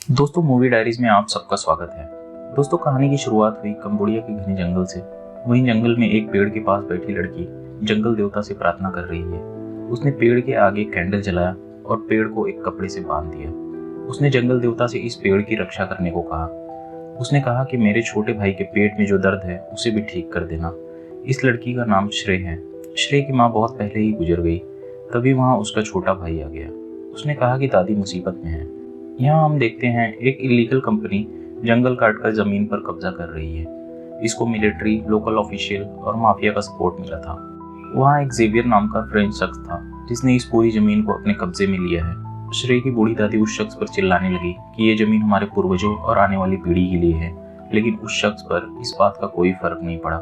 दोस्तों, movie diaries में आप सबका स्वागत है। दोस्तों, कहानी की शुरुआत हुई कंबोडिया के घने जंगल से। वहीं जंगल में एक पेड़ के पास बैठी लड़की जंगल देवता से प्रार्थना कर रही है। उसने पेड़ के आगे कैंडल जलाया और पेड़ को एक कपड़े से बांध दिया। उसने जंगल देवता से इस पेड़ की रक्षा करने को कहा। उसने कहा कि मेरे छोटे भाई के पेट में जो दर्द है उसे भी ठीक कर देना। इस लड़की का नाम श्रेय है। श्रेय की माँ बहुत पहले ही गुजर गई। तभी वहाँ उसका छोटा भाई आ गया। उसने कहा कि दादी मुसीबत में है। यहाँ हम देखते हैं एक इलीगल कंपनी जंगल काटकर जमीन पर कब्जा कर रही है। इसको मिलिट्री, लोकल ऑफिशियल और माफिया का सपोर्ट मिला था। वहाँ एक जेवियर नाम का फ्रेंच शख्स था जिसने इस पूरी जमीन को अपने कब्जे में लिया है। श्रेय की बूढ़ी दादी उस शख्स पर चिल्लाने लगी कि ये जमीन हमारे पूर्वजों और आने वाली पीढ़ी के लिए है। लेकिन उस शख्स पर इस बात का कोई फर्क नहीं पड़ा,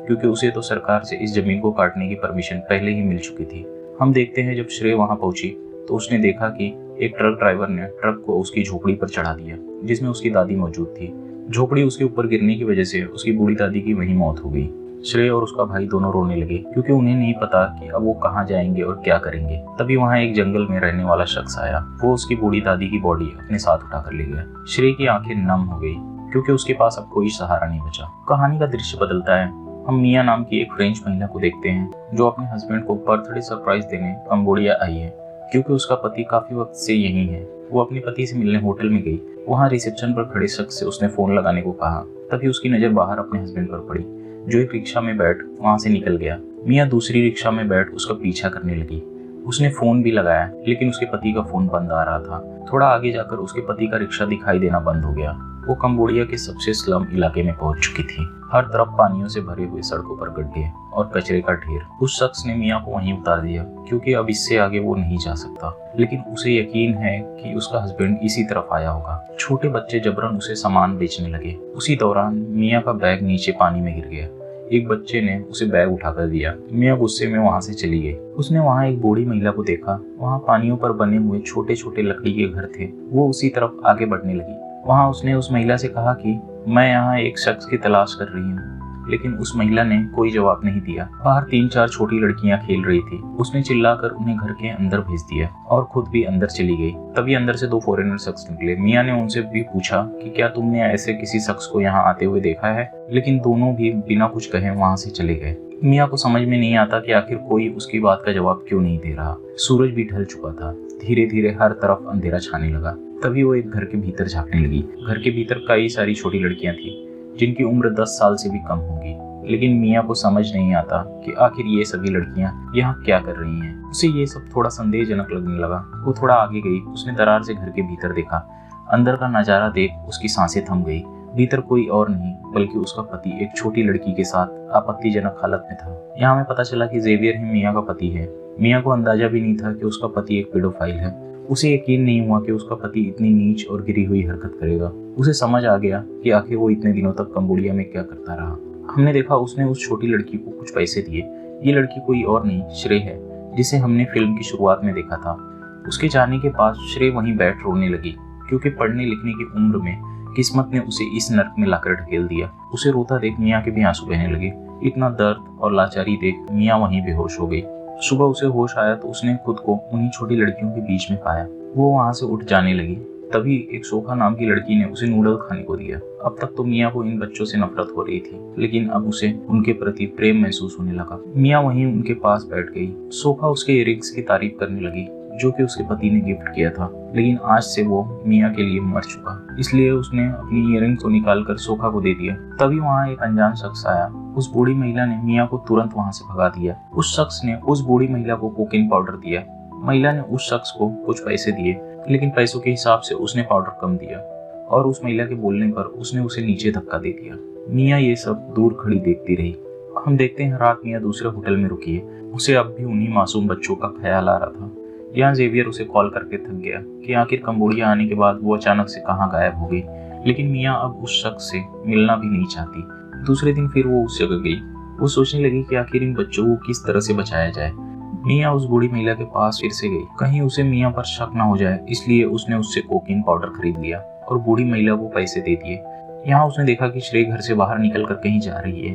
क्योंकि उसे तो सरकार से इस जमीन को काटने की परमिशन पहले ही मिल चुकी थी। हम देखते हैं जब श्रेय वहाँ पहुंची तो उसने देखा कि एक ट्रक ड्राइवर ने ट्रक को उसकी झोपड़ी पर चढ़ा दिया जिसमें उसकी दादी मौजूद थी। झोपड़ी उसके ऊपर गिरने की वजह से उसकी बूढ़ी दादी की वहीं मौत हो गई। श्रेय और उसका भाई दोनों रोने लगे, क्योंकि उन्हें नहीं पता कि अब वो कहाँ जाएंगे और क्या करेंगे। तभी वहाँ एक जंगल में रहने वाला शख्स आया। वो उसकी बूढ़ी दादी की बॉडी अपने साथ उठाकर ले गया। श्रेय की आंखें नम हो गई, क्योंकि उसके पास अब कोई सहारा नहीं बचा। कहानी का दृश्य बदलता है। हम मिया नाम की एक फ्रेंच महिला को देखते हैं जो अपने हस्बैंड को बर्थडे सरप्राइज देने कंबोडिया आई है, क्योंकि उसका पति काफी वक्त से यहीं है। वो अपने पति से मिलने होटल में गई। वहाँ रिसेप्शन पर खड़े शख्स से उसने फोन लगाने को कहा। तभी उसकी नजर बाहर अपने हस्बैंड पर पड़ी, जो एक रिक्शा में बैठ वहाँ से निकल गया। मिया दूसरी रिक्शा में बैठ उसका पीछा करने लगी। उसने फोन भी लगाया, लेकिन उसके पति का फोन बंद आ रहा था। थोड़ा आगे जाकर उसके पति का रिक्शा दिखाई देना बंद हो गया। वो कंबोडिया के सबसे स्लम इलाके में पहुंच चुकी थी। हर तरफ पानियों से भरे हुए सड़कों पर गड्ढे और कचरे का ढेर। उस शख्स ने मिया को वहीं उतार दिया, क्योंकि अब इससे आगे वो नहीं जा सकता। लेकिन उसे यकीन है कि उसका हस्बैंड इसी तरफ आया होगा। छोटे बच्चे जबरन उसे सामान बेचने लगे। उसी दौरान मिया का बैग नीचे पानी में गिर गया। एक बच्चे ने उसे बैग उठाकर दिया। मिया गुस्से में वहां से चली गई। उसने वहां एक बूढ़ी महिला को देखा। वहां पानियों पर बने हुए छोटे छोटे लकड़ी के घर थे। वो उसी तरफ आगे बढ़ने लगी। वहां उसने उस महिला से कहा कि मैं यहाँ एक शख्स की तलाश कर रही हूँ, लेकिन उस महिला ने कोई जवाब नहीं दिया। बाहर 3-4 छोटी लड़कियां खेल रही थी। उसने चिल्लाकर उन्हें घर के अंदर भेज दिया और खुद भी अंदर चली गई। तभी अंदर से 2 फॉरेनर शख्स निकले। मिया ने उनसे भी पूछा कि क्या तुमने ऐसे किसी शख्स को यहाँ आते हुए देखा है, लेकिन दोनों भी बिना कुछ कहे वहाँ से चले गए। मिया को समझ में नहीं आता कि आखिर कोई उसकी बात का जवाब क्यों नहीं दे रहा। सूरज भी ढल चुका था। धीरे धीरे हर तरफ अंधेरा छाने लगा। तभी वो एक घर के भीतर झांकने लगी। घर के भीतर कई सारी छोटी लड़कियां थी, जिनकी उम्र 10 साल से भी कम होगी। लेकिन मिया को समझ नहीं आता कि आखिर ये सभी लड़कियां यहाँ क्या कर रही हैं। उसे ये सब थोड़ा संदेहजनक लगने लगा। वो थोड़ा आगे गई। उसने दरार से घर के भीतर देखा। अंदर का नजारा देख उसकी सांसें थम गई। भीतर कोई और नहीं बल्कि उसका पति एक छोटी लड़की के साथ आपत्तिजनक हालत में था। यहाँ हमें पता चला कि जेवियर ही मिया का पति है। मिया को अंदाजा भी नहीं था कि उसका पति एक पेडोफाइल है। उसे यकीन नहीं हुआ कि उसका पति इतनी नीच और गिरी हुई हरकत करेगा। उसे समझ आ गया कि आखिर वो इतने दिनों तक कंबोडिया में क्या करता रहा। हमने देखा उसने उस छोटी लड़की को कुछ पैसे दिए। ये लड़की कोई और नहीं, श्रेय है, जिसे हमने फिल्म की शुरुआत में देखा था। उसके जाने के बाद श्रेय वहीं बैठ रोने लगी, क्योंकि पढ़ने लिखने की उम्र में किस्मत ने उसे इस नर्क में लाकर ढकेल दिया। उसे रोता देख मिया के भी आंसू बहने लगे। इतना दर्द और लाचारी देख मिया वहीं बेहोश हो गई। सुबह उसे होश आया तो उसने खुद को उन्हीं छोटी लड़कियों के बीच में पाया। वो वहां से उठ जाने लगी। तभी एक सोखा नाम की लड़की ने उसे नूडल खाने को दिया। अब तक तो मिया को इन बच्चों से नफरत हो रही थी, लेकिन अब उसे उनके प्रति प्रेम महसूस होने लगा। मिया वहीं उनके पास बैठ गई। सोखा उसके इयररिंग्स की तारीफ करने लगी, जो कि उसके पति ने गिफ्ट किया था। लेकिन आज से वो मिया के लिए मर चुका, इसलिए उसने अपनी इयररिंग्स को निकालकर सोखा को दे दिया। तभी वहाँ एक अनजान शख्स आया। उस बूढ़ी महिला ने मिया को तुरंत वहाँ से भगा दिया। उस शख्स ने उस बूढ़ी महिला को कोकेन पाउडर दिया। महिला ने उस शख्स को कुछ पैसे दिए, लेकिन पैसों के हिसाब से उसने पाउडर कम दिया और उस महिला के बोलने पर उसने उसे नीचे धक्का दे दिया। मिया ये सब दूर खड़ी देखती रही। हम देखते हैं रात मिया दूसरे होटल में रुकी है। उसे अब भी उन्हीं मासूम बच्चों का ख्याल आ रहा था। यहाँ जेवियर उसे कॉल करके थक गया कि आखिर कंबोडिया आने के बाद वो अचानक से कहाँ गायब हो गई। लेकिन मिया अब उस शख्स से मिलना भी नहीं चाहती। दूसरे दिन फिर वो उस जगह गई। वो सोचने लगी कि आखिर इन बच्चों को किस तरह से बचाया जाए। मिया उस बूढ़ी महिला के पास फिर से गई। कहीं उसे मिया पर शक न हो जाए, इसलिए उसने उससे कोकीन पाउडर खरीद लिया और बूढ़ी महिला को पैसे दे दिए। यहाँ उसने देखा कि श्रेय घर से बाहर निकल कर कहीं जा रही है।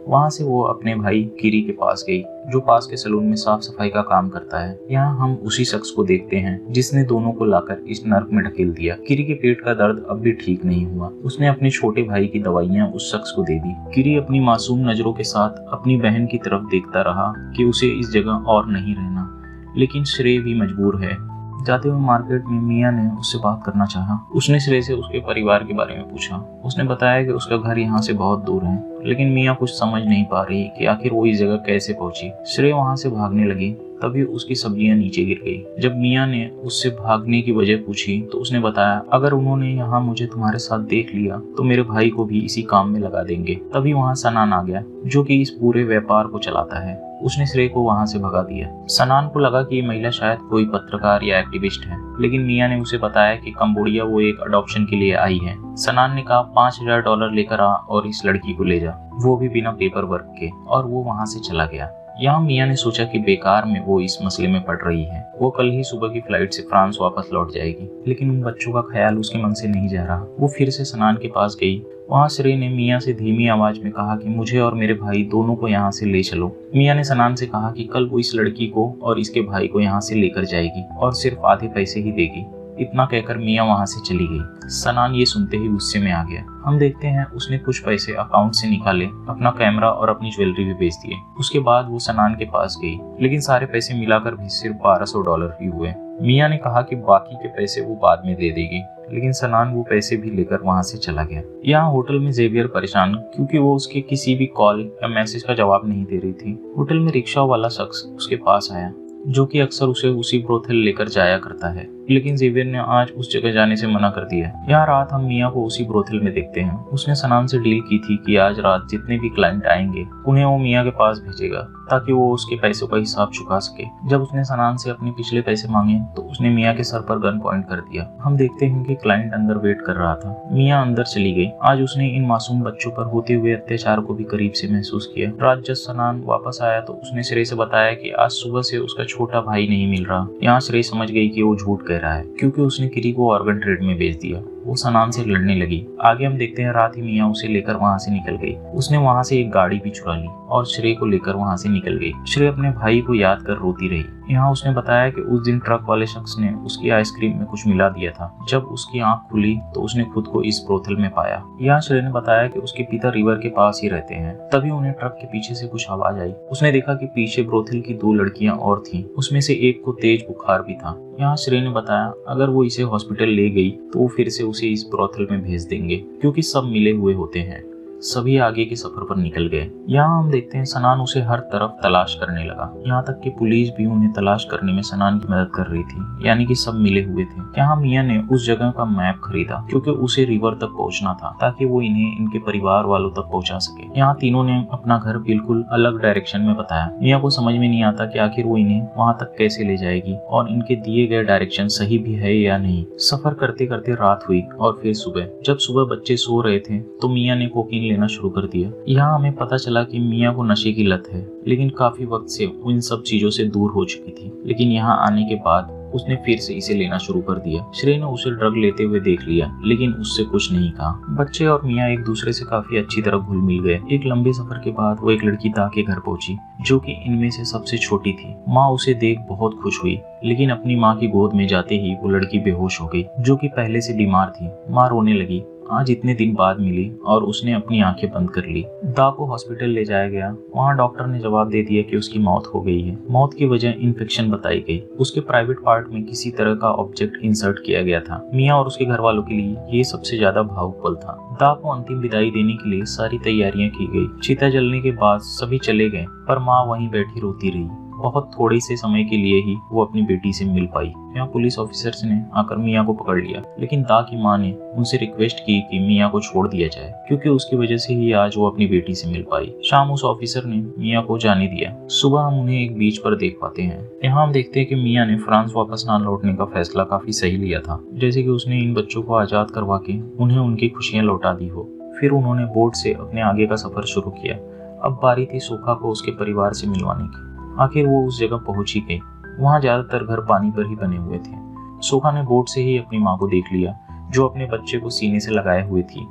वहाँ से वो अपने भाई किरी के पास गई, जो पास के सैलून में साफ सफाई का काम करता है। यहाँ हम उसी शख्स को देखते हैं जिसने दोनों को लाकर इस नर्क में ढकेल दिया। किरी के पेट का दर्द अब भी ठीक नहीं हुआ। उसने अपने छोटे भाई की दवाइयाँ उस शख्स को दे दी। किरी अपनी मासूम नजरों के साथ अपनी बहन की तरफ देखता रहा कि उसे इस जगह और नहीं रहना, लेकिन श्रेय भी मजबूर है। जाते हुए मार्केट में मिया ने उससे बात करना चाहा। उसने श्रेय से उसके परिवार के बारे में पूछा। उसने बताया कि उसका घर यहाँ से बहुत दूर है, लेकिन मिया कुछ समझ नहीं पा रही कि आखिर वो इस जगह कैसे पहुंची। श्रेय वहाँ से भागने लगी, तभी उसकी सब्जियां नीचे गिर गई। जब मिया ने उससे भागने की वजह पूछी तो उसने बताया, अगर उन्होंने यहाँ मुझे तुम्हारे साथ देख लिया तो मेरे भाई को भी इसी काम में लगा देंगे। तभी वहाँ सनान आ गया, जो कि इस पूरे व्यापार को चलाता है। उसने श्रेय को वहाँ से भगा दिया। सनान को लगा कि ये महिला शायद कोई पत्रकार या एक्टिविस्ट है, लेकिन मिया ने उसे बताया कि कंबोडिया वो एक अडॉप्शन के लिए आई है। सनान ने कहा, $5000 लेकर आ और इस लड़की को ले जा, वो भी बिना पेपर वर्क के, और वो वहाँ से चला गया। यहाँ मिया ने सोचा कि बेकार में वो इस मसले में पड़ रही है। वो कल ही सुबह की फ्लाइट से फ्रांस वापस लौट जाएगी, लेकिन उन बच्चों का ख्याल उसके मन से नहीं जा रहा। वो फिर से सनान के पास गई। वहाँ श्रेय ने मिया से धीमी आवाज में कहा कि मुझे और मेरे भाई दोनों को यहाँ से ले चलो। मिया ने सनान से कहा कि कल वो इस लड़की को और इसके भाई को यहाँ से लेकर जाएगी और सिर्फ आधे पैसे ही देगी। इतना कहकर मिया वहाँ से चली गई। सनान ये सुनते ही गुस्से में आ गया। हम देखते हैं उसने कुछ पैसे अकाउंट से निकाले, अपना कैमरा और अपनी ज्वेलरी भी बेच दिए। उसके बाद वो सनान के पास गई, लेकिन सारे पैसे मिलाकर भी सिर्फ $1200 ही हुए। मिया ने कहा कि बाकी के पैसे वो बाद में दे देगी, लेकिन सनान वो पैसे भी लेकर वहाँ से चला गया। यहाँ होटल में जेवियर परेशान, क्योंकि वो उसके किसी भी कॉल या मैसेज का जवाब नहीं दे रही थी। होटल में रिक्शा वाला शख्स उसके पास आया, जो कि अक्सर उसे उसी ब्रोथेल लेकर जाया करता है, लेकिन जेवियर ने आज उस जगह जाने से मना कर दिया। यहाँ रात हम मिया को उसी ब्रोथेल में देखते हैं। उसने सनान से डील की थी कि आज रात जितने भी क्लाइंट आएंगे उन्हें वो मिया के पास भेजेगा, ताकि वो उसके पैसों का हिसाब चुका सके। जब उसने सनान से अपने पिछले पैसे मांगे तो उसने मिया के सर पर गन पॉइंट कर दिया। हम देखते हैं कि क्लाइंट अंदर वेट कर रहा था। मिया अंदर चली गई। आज उसने इन मासूम बच्चों पर होते हुए अत्याचार को भी करीब से महसूस किया। रात जब सनान वापस आया तो उसने श्रेय से बताया कि आज सुबह से उसका छोटा भाई नहीं मिल रहा। यहाँ श्रेय समझ गई कि वो झूठ कह रहा है, क्योंकि उसने किरी को ऑर्गन ट्रेड में बेच दिया। वो सनान से लड़ने लगी। आगे हम देखते हैं रात ही मिया उसे लेकर वहाँ से निकल गई। उसने वहाँ से एक गाड़ी भी चुरा ली और श्रेय को लेकर वहाँ से निकल गई। श्रेय अपने भाई को याद कर रोती रही। यहाँ उसने बताया कि उस दिन ट्रक वाले शख्स ने उसकी आइसक्रीम में कुछ मिला दिया था। जब उसकी आंख खुली तो उसने खुद को इस ब्रोथल में पाया। यहाँ श्रेय ने बताया कि उसके पिता रिवर के पास ही रहते हैं। तभी उन्हें ट्रक के पीछे से कुछ आवाज आई। उसने देखा कि पीछे ब्रोथल की 2 लड़कियां और थीं। उसमें से एक को तेज बुखार भी था। यहाँ श्रेय ने बताया अगर वो इसे हॉस्पिटल ले गई तो वो फिर से उसे इस ब्रोथल में भेज देंगे, क्योंकि सब मिले हुए होते हैं। सभी आगे के सफर पर निकल गए। यहाँ हम देखते हैं सनान उसे हर तरफ तलाश करने लगा। यहाँ तक कि पुलिस भी उन्हें तलाश करने में सनान की मदद कर रही थी, यानी कि सब मिले हुए थे। यहाँ मिया ने उस जगह का मैप खरीदा, क्योंकि उसे रिवर तक पहुँचना था, ताकि वो इन्हें इनके परिवार वालों तक पहुँचा सके। यहाँ तीनों ने अपना घर बिल्कुल अलग डायरेक्शन में बताया। मिया को समझ में नहीं आता कि आखिर वो इन्हें वहाँ तक कैसे ले जाएगी और इनके दिए गए डायरेक्शन सही भी है या नहीं। सफर करते करते रात हुई और फिर सुबह। जब सुबह बच्चे सो रहे थे तो मिया ने कोकीन लेना शुरू कर दिया। यहाँ हमें पता चला कि मिया को नशे की लत है, लेकिन काफी वक्त से वो इन सब चीजों से दूर हो चुकी थी। लेकिन यहाँ आने के बाद उसने फिर से इसे लेना शुरू कर दिया। श्रेय ने उसे ड्रग लेते हुए देख लिया, लेकिन उससे कुछ नहीं कहा। बच्चे और मिया एक दूसरे से काफी अच्छी तरह घुल मिल गए। एक लंबे सफर के बाद वो एक लड़की दा के घर पहुंची, जो कि इनमें से सबसे छोटी थी। माँ उसे देख बहुत खुश हुई, लेकिन अपनी माँ की गोद में जाते ही वो लड़की बेहोश हो गई, जो कि पहले से बीमार थी। माँ रोने लगी। आज इतने दिन बाद मिली और उसने अपनी आंखें बंद कर ली। दा को हॉस्पिटल ले जाया गया। वहाँ डॉक्टर ने जवाब दे दिया कि उसकी मौत हो गई है। मौत की वजह इन्फेक्शन बताई गई। उसके प्राइवेट पार्ट में किसी तरह का ऑब्जेक्ट इंसर्ट किया गया था। मिया और उसके घर वालों के लिए ये सबसे ज्यादा भावुक पल था। दा को अंतिम विदाई देने के लिए सारी तैयारियां की गई। चिता जलने के बाद सभी चले गए, पर माँ वहीं बैठी रोती रही। बहुत थोड़े से समय के लिए ही वो अपनी बेटी से मिल पाई। यहाँ पुलिस ऑफिसर्स ने आकर मिया को पकड़ लिया, लेकिन दा की माँ ने उनसे रिक्वेस्ट की कि मिया को छोड़ दिया जाए, क्योंकि उसकी वजह से ही आज वो अपनी बेटी से मिल पाई। शाम उस ऑफिसर ने मिया को जाने दिया। सुबह हम उन्हें एक बीच पर देख पाते हैं। यहाँ हम देखते हैं कि मिया ने फ्रांस वापस ना लौटने का फैसला काफी सही लिया था, जैसे कि उसने इन बच्चों को आजाद करवा के उन्हें उनकी खुशियाँ लौटा दी हो। फिर उन्होंने बोट से अपने आगे का सफर शुरू किया। अब बारी थी सोखा को उसके परिवार से मिलवाने की। आखिर वो उस जगह पहुंच ही गई। वहाँ ज्यादातर घर पानी पर ही बने हुए थे। सोखा ने बोट से ही अपनी माँ को देख लिया, जो अपने बच्चे को सीने से लगाए हुए थी,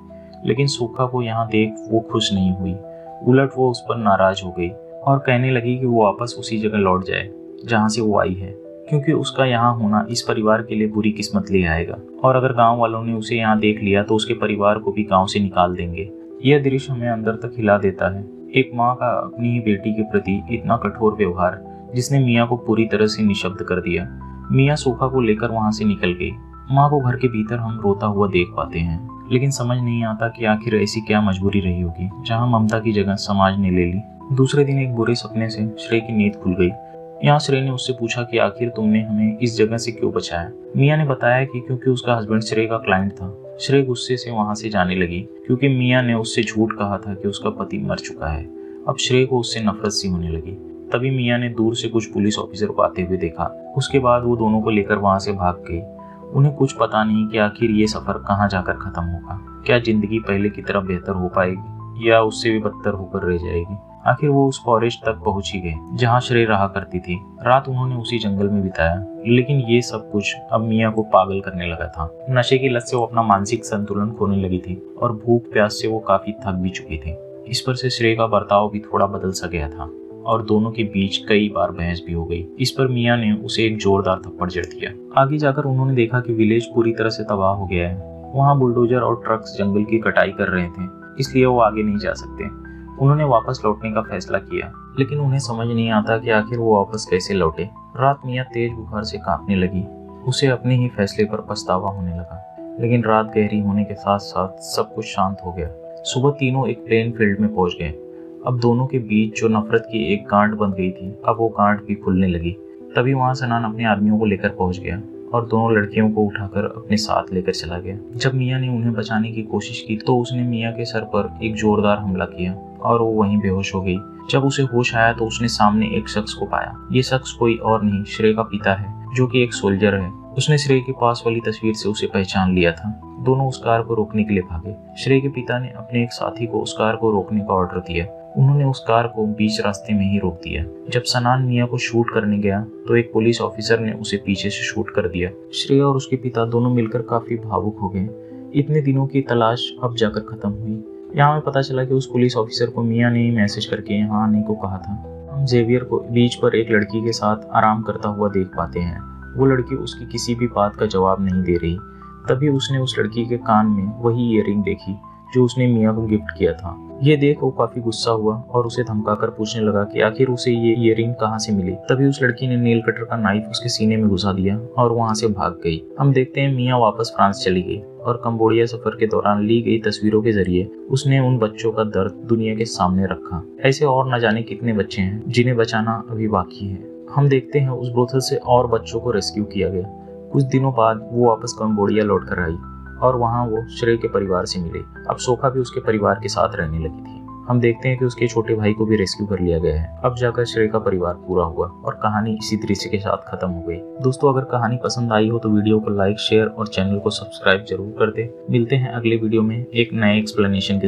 लेकिन सोखा को यहाँ देख वो खुश नहीं हुई। उलट वो उस पर नाराज हो गई और कहने लगी कि वो वापस उसी जगह लौट जाए जहाँ से वो आई है, क्योंकि उसका यहाँ होना इस परिवार के लिए बुरी किस्मत ले आएगा और अगर गांव वालों ने उसे यहाँ देख लिया तो उसके परिवार को भी गांव से निकाल देंगे। यह दृश्य हमें अंदर तक हिला देता है। एक माँ का अपनी ही बेटी के प्रति इतना कठोर व्यवहार जिसने मियाँ को पूरी तरह से निशब्द कर दिया। मियाँ सोखा को लेकर वहाँ से निकल गई। माँ को घर के भीतर हम रोता हुआ देख पाते हैं, लेकिन समझ नहीं आता कि आखिर ऐसी क्या मजबूरी रही होगी जहाँ ममता की जगह समाज ने ले ली। दूसरे दिन एक बुरे सपने से श्रेय की नींद खुल गई। यहाँ श्रेय ने उससे पूछा कि आखिर तुमने हमें इस जगह से क्यों बचाया। मियाँ ने बताया कि क्योंकि उसका हस्बैंड श्रेय का क्लाइंट था। श्रेय गुस्से से वहाँ से जाने लगी क्योंकि मियाँ ने उससे झूठ कहा था कि उसका पति मर चुका है। अब श्रेय को उससे नफरत सी होने लगी। तभी मियाँ ने दूर से कुछ पुलिस ऑफिसर को आते हुए देखा। उसके बाद वो दोनों को लेकर वहाँ से भाग गई। उन्हें कुछ पता नहीं कि आखिर ये सफर कहाँ जाकर खत्म होगा। क्या जिंदगी पहले की तरह बेहतर हो पाएगी या उससे भी बदतर होकर रह जाएगी। आखिर वो उस फॉरेस्ट तक पहुंच ही गए जहाँ श्रेय रहा करती थी। रात उन्होंने उसी जंगल में बिताया, लेकिन ये सब कुछ अब मियाँ को पागल करने लगा था। नशे की लत से वो अपना मानसिक संतुलन खोने लगी थी और भूख प्यास से वो काफी थक भी चुकी थी। इस पर से श्रेय का बर्ताव भी थोड़ा बदल सा गया था और दोनों के बीच कई बार बहस भी हो गई। इस पर मियाँ ने उसे एक जोरदार थप्पड़ जड़ दिया। आगे जाकर उन्होंने देखा कि विलेज पूरी तरह से तबाह हो गया है। वहाँ बुलडोजर और ट्रक्स जंगल की कटाई कर रहे थे, इसलिए वो आगे नहीं जा सकते। उन्होंने वापस लौटने का फैसला किया, लेकिन उन्हें समझ नहीं आता कि आखिर वो वापस कैसे लौटे। रात मियाँ तेज बुखार से कांपने लगी। उसे अपने ही फैसले पर पछतावा होने लगा, लेकिन रात गहरी होने के साथ साथ सब कुछ शांत हो गया। सुबह तीनों एक प्लेन फील्ड में पहुंच गए। अब दोनों के बीच जो नफरत की एक गांठ बंध गई थी, अब वो गांठ भी खुलने लगी। तभी वहां सनान अपने आदमियों को लेकर पहुंच गया और दोनों लड़कियों को उठाकर अपने साथ लेकर चला गया। जब मियाँ ने उन्हें बचाने की कोशिश की तो उसने मियाँ के सर पर एक जोरदार हमला किया और वो वहीं बेहोश हो गई। जब उसे होश आया तो उसने सामने एक शख्स को पाया। ये शख्स कोई और नहीं, श्रेय का पिता है, जो कि एक सोल्जर है। उसने श्रेय के पास वाली तस्वीर से उसे पहचान लिया था। दोनों उस कार को रोकने के लिए भागे। श्रेय के पिता ने अपने एक साथी को उस कार को रोकने का ऑर्डर दिया। उन्होंने उस कार को बीच रास्ते में ही रोक दिया। जब सनान मियाँ को शूट करने गया तो एक पुलिस ऑफिसर ने उसे पीछे से शूट कर दिया। श्रेय और उसके पिता दोनों मिलकर काफी भावुक हो गए। इतने दिनों की तलाश अब जाकर खत्म हुई। यहाँ में पता चला कि उस पुलिस ऑफिसर को मियाँ ने मैसेज करके यहाँ आने को कहा था। हम जेवियर को बीच पर एक लड़की के साथ आराम करता हुआ देख पाते हैं। वो लड़की उसकी किसी भी बात का जवाब नहीं दे रही। तभी उसने उस लड़की के कान में वही ईयररिंग देखी जो उसने मियाँ को गिफ्ट किया था। ये देख वो काफी गुस्सा हुआ और उसे धमकाकर पूछने लगा कि आखिर उसे ये ईयररिंग कहाँ से मिली। तभी उस लड़की ने नेल कटर का नाइफ उसके सीने में घुसा दिया और वहाँ से भाग गई। हम देखते हैं मियाँ वापस फ्रांस चली गई और कंबोडिया सफर के दौरान ली गई तस्वीरों के जरिए उसने उन बच्चों का दर्द दुनिया के सामने रखा। ऐसे और न जाने कितने बच्चे हैं जिन्हें बचाना अभी बाकी है। हम देखते हैं उस ब्रोथल से और बच्चों को रेस्क्यू किया गया। कुछ दिनों बाद वो वापस कंबोडिया लौट कर आई और वहाँ वो श्रेय के परिवार से मिली। अब सोखा भी उसके परिवार के साथ रहने लगी थी। हम देखते हैं कि उसके छोटे भाई को भी रेस्क्यू कर लिया गया है। अब जाकर श्रेय का परिवार पूरा हुआ और कहानी इसी दृश्य के साथ खत्म हो गई। दोस्तों, अगर कहानी पसंद आई हो तो वीडियो को लाइक, शेयर और चैनल को सब्सक्राइब जरूर कर दे। मिलते हैं अगले वीडियो में एक नए एक्सप्लेनेशन के